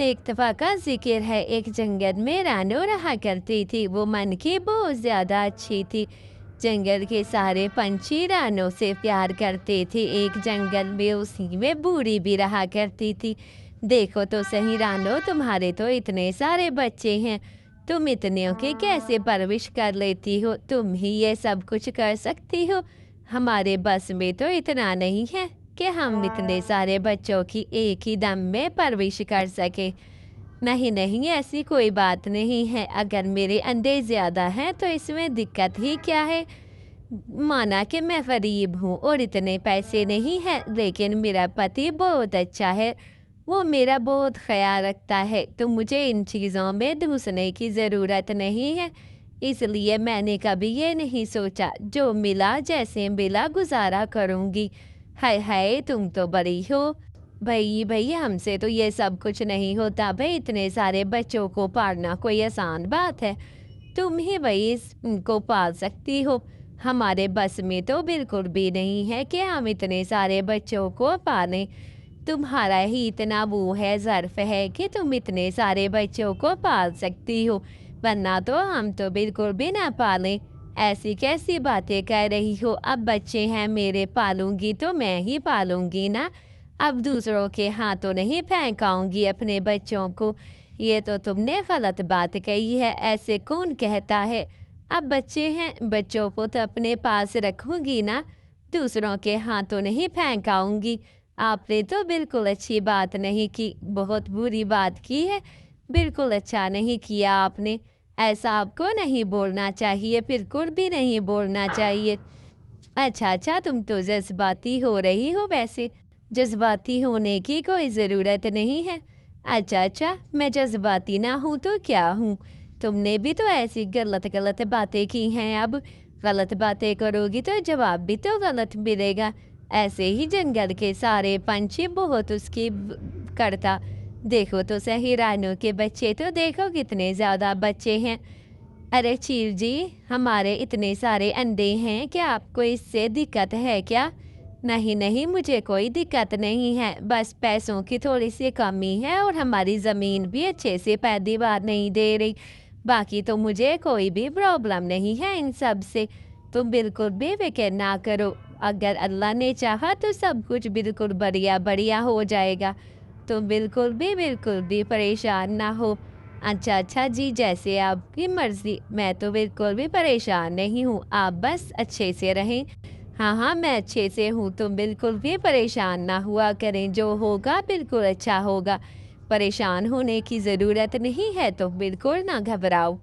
एक दफ़ा का ज़िक्र है, एक जंगल में रानो रहा करती थी। वो मन की बहुत ज़्यादा अच्छी थी। जंगल के सारे पंछी रानो से प्यार करते थे। एक जंगल में उसी में बूढ़ी भी रहा करती थी। देखो तो सही रानो, तुम्हारे तो इतने सारे बच्चे हैं, तुम इतने की कैसे परवरिश कर लेती हो? तुम ही ये सब कुछ कर सकती हो। हमारे बस में तो इतना नहीं है कि हम इतने सारे बच्चों की एक ही दम में परवरिश कर सके। नहीं नहीं, ऐसी कोई बात नहीं है। अगर मेरे अंडे ज़्यादा हैं तो इसमें दिक्कत ही क्या है? माना कि मैं गरीब हूँ और इतने पैसे नहीं हैं, लेकिन मेरा पति बहुत अच्छा है। वो मेरा बहुत ख्याल रखता है, तो मुझे इन चीज़ों में घुसने की ज़रूरत नहीं है। इसलिए मैंने कभी ये नहीं सोचा, जो मिला जैसे मिला गुजारा करूँगी। हाय हाय, तुम तो बड़ी हो। भई भई, हमसे तो ये सब कुछ नहीं होता भई, इतने सारे बच्चों को पालना कोई आसान बात है? तुम ही भई इनको पाल सकती हो। हमारे बस में तो बिल्कुल भी नहीं है कि हम इतने सारे बच्चों को पालें। तुम्हारा ही इतना वो है, ज़र्फ़ है कि तुम इतने सारे बच्चों को पाल सकती हो, वरना तो हम तो बिल्कुल भी ना पालें। ऐसी कैसी बातें कह रही हो? अब बच्चे हैं मेरे, पालूँगी तो मैं ही पालूँगी ना। अब दूसरों के हाथों नहीं फेंकाऊँगी अपने बच्चों को। ये तो तुमने गलत बात कही है, ऐसे कौन कहता है? अब बच्चे हैं, बच्चों को तो अपने पास रखूँगी ना, दूसरों के हाथों नहीं फेंकाऊँगी। आपने तो बिल्कुल अच्छी बात नहीं की, बहुत बुरी बात की है। बिल्कुल अच्छा नहीं किया आपने। ऐसा आपको नहीं बोलना चाहिए, बिल्कुल भी नहीं बोलना चाहिए। अच्छा, अच्छा, तुम तो जज़्बाती हो रही हो वैसे। जज़्बाती होने की कोई ज़रूरत नहीं है। अच्छा, अच्छा, मैं जज़्बाती ना हूँ तो क्या हूँ? तुमने भी तो ऐसी गलत-गलत बातें की हैं अब। गलत बातें करोगी तो जवाब भी तो गलत मिलेगा। ऐसे ही जंगल के सारे पंछी बहुत उसकी करता। देखो तो सही, रानों के बच्चे तो देखो कितने ज़्यादा बच्चे हैं। अरे चील जी, हमारे इतने सारे अंडे हैं, क्या आपको इससे दिक्कत है क्या? नहीं नहीं, मुझे कोई दिक्कत नहीं है, बस पैसों की थोड़ी सी कमी है और हमारी ज़मीन भी अच्छे से पैदावार नहीं दे रही। बाकी तो मुझे कोई भी प्रॉब्लम नहीं है इन सब से। तुम बिल्कुल भी फिक्र ना करो। अगर अल्लाह ने चाहा तो सब कुछ बिल्कुल बढ़िया बढ़िया हो जाएगा। तुम बिल्कुल भी परेशान ना हो। अच्छा, अच्छा जी, जैसे आपकी मर्ज़ी। मैं तो बिल्कुल भी परेशान नहीं हूँ, आप बस अच्छे से रहें। हाँ, हाँ, मैं अच्छे से हूँ, तुम बिल्कुल भी परेशान ना हुआ करें, जो होगा बिल्कुल अच्छा होगा। परेशान होने की ज़रूरत नहीं है, तो बिल्कुल ना घबराओ।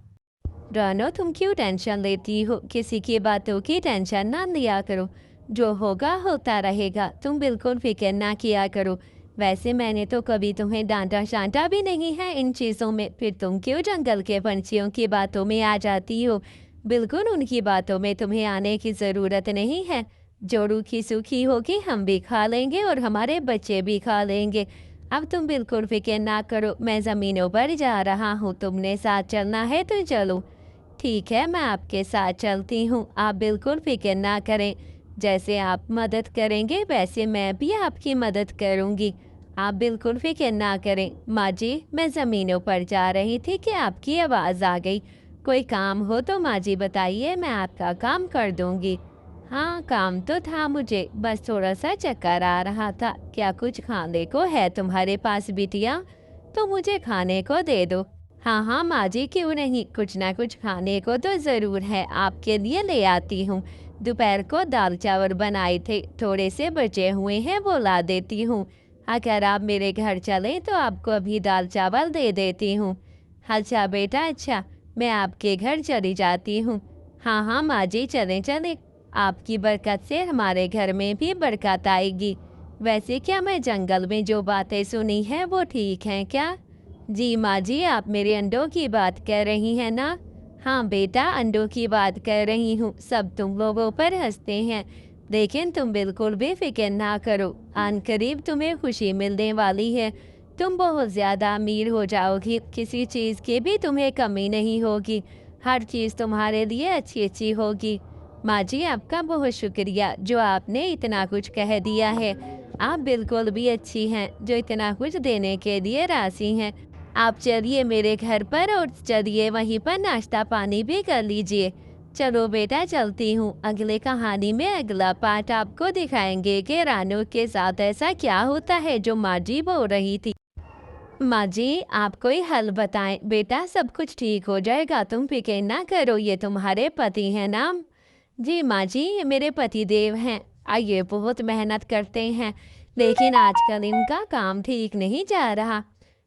रानो, तुम क्यों टेंशन लेती हो? किसी की बातों की टेंशन ना लिया करो। जो होगा होता रहेगा, तुम बिल्कुल फ़िक्र ना किया करो। वैसे मैंने तो कभी तुम्हें डाँटा-शाँटा भी नहीं है इन चीज़ों में, फिर तुम क्यों जंगल के पंछियों की बातों में आ जाती हो? बिल्कुल उनकी बातों में तुम्हें आने की ज़रूरत नहीं है। जो रूखी-सूखी होगी हम भी खा लेंगे और हमारे बच्चे भी खा लेंगे। अब तुम बिल्कुल फ़िक्र ना करो, मैं ज़मीनों पर जा रहा हूँ, तुमने साथ चलना है तो चलो। ठीक है, मैं आपके साथ चलती हूँ, आप बिल्कुल फ़िक्र ना करें। जैसे आप मदद करेंगे वैसे मैं भी आपकी मदद करूँगी। आप बिल्कुल फ़िक्र ना करें। माँ जी, मैं ज़मीनों पर जा रही थी कि आपकी आवाज़ आ गई। कोई काम हो तो माँ जी बताइए, मैं आपका काम कर दूँगी। हाँ, काम तो था मुझे, बस थोड़ा-सा चक्कर आ रहा था। क्या कुछ खाने को है तुम्हारे पास बिटिया? तो मुझे खाने को दे दो। हाँ, हाँ, माँ जी, क्यों नहीं, कुछ ना कुछ खाने को तो ज़रूर है, आपके लिए ले आती हूँ। दोपहर को दाल-चावल बनाए थे, थोड़े से बचे हुए हैं, वो ला देती हूँ। अगर आप मेरे घर चलें तो आपको अभी दाल-चावल दे देती हूँ। अच्छा बेटा, अच्छा, मैं आपके घर चली जाती हूँ। हाँ, हाँ, माँ जी, चलें, चलें। आपकी बरकत से हमारे घर में भी बरकत आएगी। वैसे क्या मैं जंगल में जो बातें सुनी हैं वो ठीक हैं क्या? जी माँ जी, आप मेरे अंडों की बात कर रही हैं ना? हाँ बेटा, अंडों की बात कर रही हूँ। सब तुम लोगों पर हँसते हैं, लेकिन तुम बिल्कुल भी फ़िक्र ना करो। अनकरीब तुम्हें खुशी मिलने वाली है। तुम बहुत ज़्यादा अमीर हो जाओगी, किसी चीज़ की भी तुम्हें कमी नहीं होगी। हर चीज़ तुम्हारे लिए अच्छी-अच्छी होगी। माँ जी, आपका बहुत शुक्रिया जो आपने इतना कुछ कह दिया है। आप बिल्कुल भी अच्छी हैं, जो इतना कुछ देने के लिए राज़ी हैं। आप चलिए मेरे घर पर और चलिए वहीं पर नाश्ता पानी भी कर लीजिए। चलो बेटा चलती हूँ, अगले कहानी में अगला पार्ट आपको दिखाएँगे कि रानू के साथ ऐसा क्या होता है जो माँ जी बोल रही थी। माँ जी, आप कोई हल बताएं। बेटा सब कुछ ठीक हो जाएगा, तुम फिक्र ना करो, ये तुम्हारे पति हैं ना। जी माँ जी, ये मेरे पति देव हैं। आइए बहुत मेहनत करते हैं, लेकिन आजकल इनका काम ठीक नहीं जा रहा।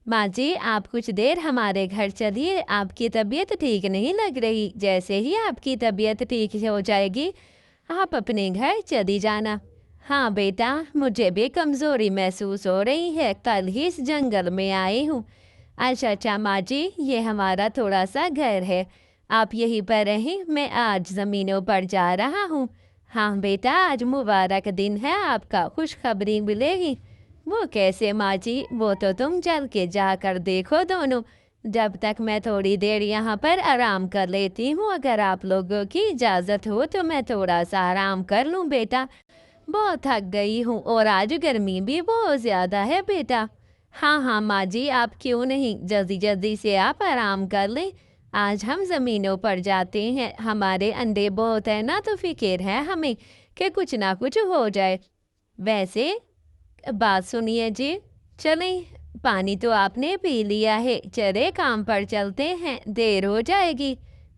माँ जी आप कुछ देर हमारे घर चलिए, आपकी तबीयत ठीक नहीं लग रही। जैसे ही आपकी तबीयत ठीक हो जाएगी आप अपने घर चली जाना। हाँ बेटा, मुझे भी कमज़ोरी महसूस हो रही है, कल ही इस जंगल में आई हूँ। अच्छा अच्छा माँ जी, ये हमारा थोड़ा सा घर है, आप यहीं पर रहें, मैं आज ज़मीनों पर जा रहा हूँ। हाँ बेटा, आज मुबारक दिन है आपका, खुशखबरी मिलेगी। वो कैसे माँ जी, वो तो तुम चल के जाकर देखो दोनों। जब तक मैं थोड़ी देर यहाँ पर आराम कर लेती हूँ, अगर आप लोगों की इजाज़त हो तो मैं थोड़ा सा आराम कर लूँ बेटा। बहुत थक गई हूँ और आज गर्मी भी बहुत ज़्यादा है बेटा। हाँ हाँ माँ जी, आप क्यों नहीं, जल्दी जल्दी से आप आराम कर लें। आज हम ज़मीनों पर जाते हैं, हमारे अंडे बहुत है ना, तो फिक्र है हमें कि कुछ ना कुछ हो जाए। वैसे बात सुनिए जी, चलें, पानी तो आपने पी लिया है, चले काम पर चलते हैं, देर हो जाएगी।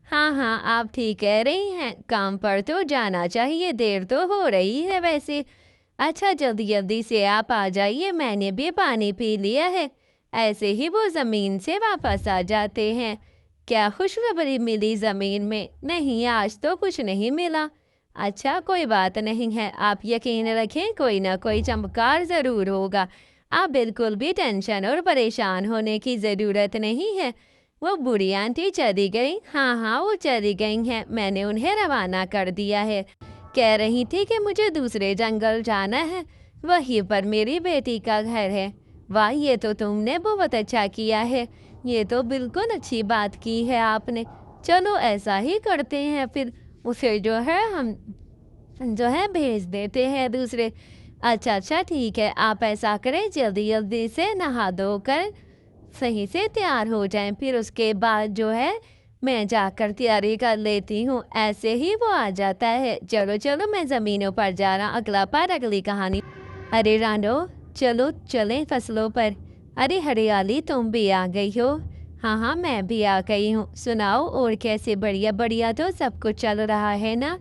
हाँ हाँ आप ठीक कह रही हैं, काम पर तो जाना चाहिए, देर तो हो रही है वैसे। अच्छा जल्दी जल्दी से आप आ जाइए, मैंने भी पानी पी लिया है। ऐसे ही वो ज़मीन से वापस आ जाते हैं। क्या खुशखबरी मिली ज़मीन में? नहीं, आज तो कुछ नहीं मिला। अच्छा कोई बात नहीं है, आप यकीन रखें, कोई ना कोई चमत्कार ज़रूर होगा। आप बिल्कुल भी टेंशन और परेशान होने की ज़रूरत नहीं है। वो बूढ़ी आंटी चली गई। हाँ हाँ वो चली गई हैं, मैंने उन्हें रवाना कर दिया है। कह रही थी कि मुझे दूसरे जंगल जाना है, वहीं पर मेरी बेटी का घर है। वाह, ये तो तुमने बहुत अच्छा किया है, ये तो बिल्कुल अच्छी बात की है आपने। चलो ऐसा ही करते हैं फिर, उसे जो है हम जो है भेज देते हैं दूसरे। अच्छा अच्छा ठीक है, आप ऐसा करें, जल्दी जल्दी से नहा धो कर सही से तैयार हो जाएं, फिर उसके बाद जो है मैं जाकर तैयारी कर लेती हूँ। ऐसे ही वो आ जाता है। चलो चलो मैं ज़मीनों पर जा रहा, अगला पार अगली कहानी। अरे रानो, चलो चलें फसलों पर। अरे हरियाली, तुम भी आ गई हो। हाँ हाँ मैं भी आ गई हूँ। सुनाओ और कैसे? बढ़िया बढ़िया, तो सब कुछ चल रहा है ना?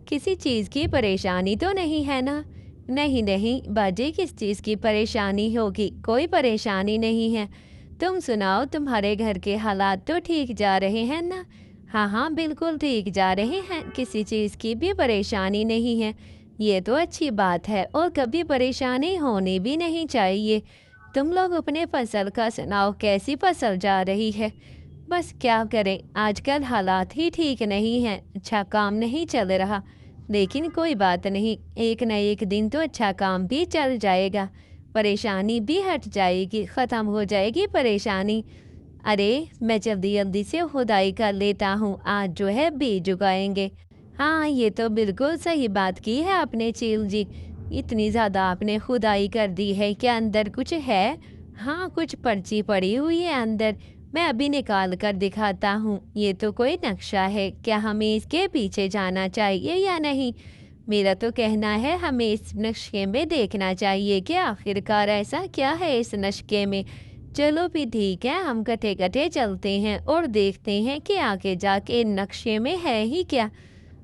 किसी चीज़ की परेशानी तो नहीं है ना? नहीं नहीं बाजी, किस चीज़ की परेशानी होगी? कोई परेशानी नहीं है। तुम सुनाओ, तुम्हारे घर के हालात तो ठीक जा रहे हैं ना? हाँ हाँ बिल्कुल ठीक जा रहे हैं, किसी चीज़ की भी परेशानी नहीं है। ये तो अच्छी बात है, और कभी परेशानी होनी भी नहीं चाहिए। तुम लोग अपने फसल का सुनाओ, कैसी फसल जा रही है? बस क्या करें, आजकल हालात ही ठीक नहीं हैं, अच्छा काम नहीं चल रहा। लेकिन कोई बात नहीं, एक न एक दिन तो अच्छा काम भी चल जाएगा, परेशानी भी हट जाएगी, ख़त्म हो जाएगी परेशानी। अरे मैं जल्दी जल्दी से खुदाई कर लेता हूँ, आज जो है बीज उगाएंगे। हाँ ये तो बिल्कुल सही बात की है आपने चील जी, इतनी ज़्यादा आपने खुदाई कर दी है, क्या अंदर कुछ है? हाँ कुछ पर्ची पड़ी हुई है अंदर, मैं अभी निकाल कर दिखाता हूँ। ये तो कोई नक्शा है, क्या हमें इसके पीछे जाना चाहिए या नहीं? मेरा तो कहना है हमें इस नक्शे में देखना चाहिए कि आखिरकार ऐसा क्या है इस नक्शे में। चलो भी ठीक है, हम कटे कटे चलते हैं और देखते हैं कि आगे जाके नक्शे में है ही क्या।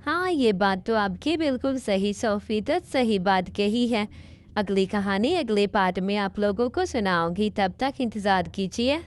हाँ ये बात तो आपकी बिल्कुल सही, 100% सही बात कही है। अगली कहानी अगले पार्ट में आप लोगों को सुनाऊंगी, तब तक इंतज़ार कीजिए।